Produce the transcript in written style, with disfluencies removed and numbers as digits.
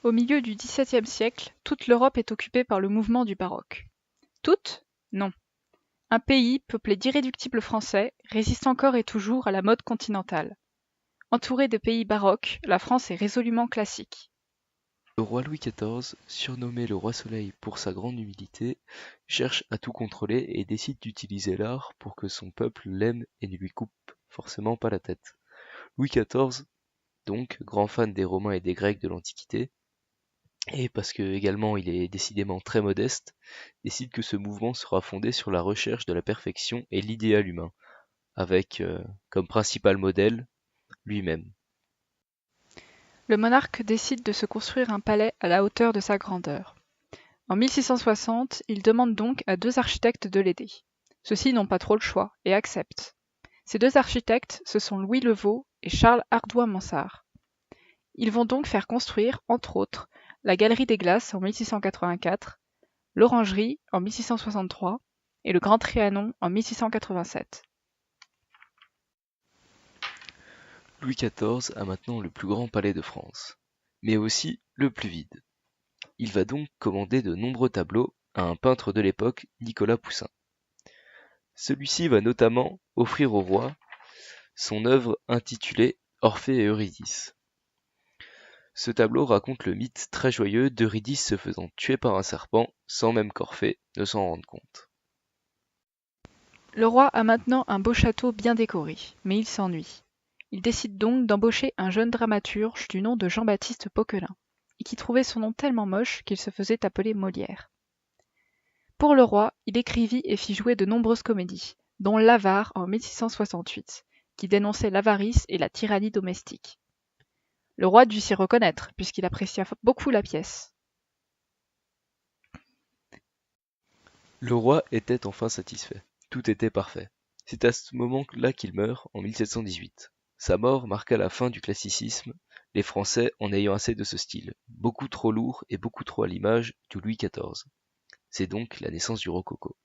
Au milieu du XVIIe siècle, toute l'Europe est occupée par le mouvement du baroque. Toute? Non. Un pays, peuplé d'irréductibles Français, résiste encore et toujours à la mode continentale. Entouré de pays baroques, la France est résolument classique. Le roi Louis XIV, surnommé le roi Soleil pour sa grande humilité, cherche à tout contrôler et décide d'utiliser l'art pour que son peuple l'aime et ne lui coupe forcément pas la tête. Louis XIV, donc, grand fan des Romains et des Grecs de l'Antiquité, et parce que également il est décidément très modeste, décide que ce mouvement sera fondé sur la recherche de la perfection et l'idéal humain, avec comme principal modèle lui-même. Le monarque décide de se construire un palais à la hauteur de sa grandeur. En 1660, il demande donc à deux architectes de l'aider. Ceux-ci n'ont pas trop le choix et acceptent. Ces deux architectes, ce sont Louis Levaux et Charles Hardouin-Mansart. Ils vont donc faire construire, entre autres, la Galerie des Glaces en 1684, l'Orangerie en 1663 et le Grand Trianon en 1687. Louis XIV a maintenant le plus grand palais de France, mais aussi le plus vide. Il va donc commander de nombreux tableaux à un peintre de l'époque, Nicolas Poussin. Celui-ci va notamment offrir au roi son œuvre intitulée Orphée et Eurydice. Ce tableau raconte le mythe très joyeux d'Eurydice se faisant tuer par un serpent sans même qu'Orphée ne s'en rende compte. Le roi a maintenant un beau château bien décoré, mais il s'ennuie. Il décide donc d'embaucher un jeune dramaturge du nom de Jean-Baptiste Poquelin, et qui trouvait son nom tellement moche qu'il se faisait appeler Molière. Pour le roi, il écrivit et fit jouer de nombreuses comédies, dont L'Avare en 1668, qui dénonçait l'avarice et la tyrannie domestique. Le roi dut s'y reconnaître, puisqu'il apprécia beaucoup la pièce. Le roi était enfin satisfait. Tout était parfait. C'est à ce moment-là qu'il meurt, en 1718. Sa mort marqua la fin du classicisme, les Français en ayant assez de ce style, beaucoup trop lourd et beaucoup trop à l'image du Louis XIV. C'est donc la naissance du rococo.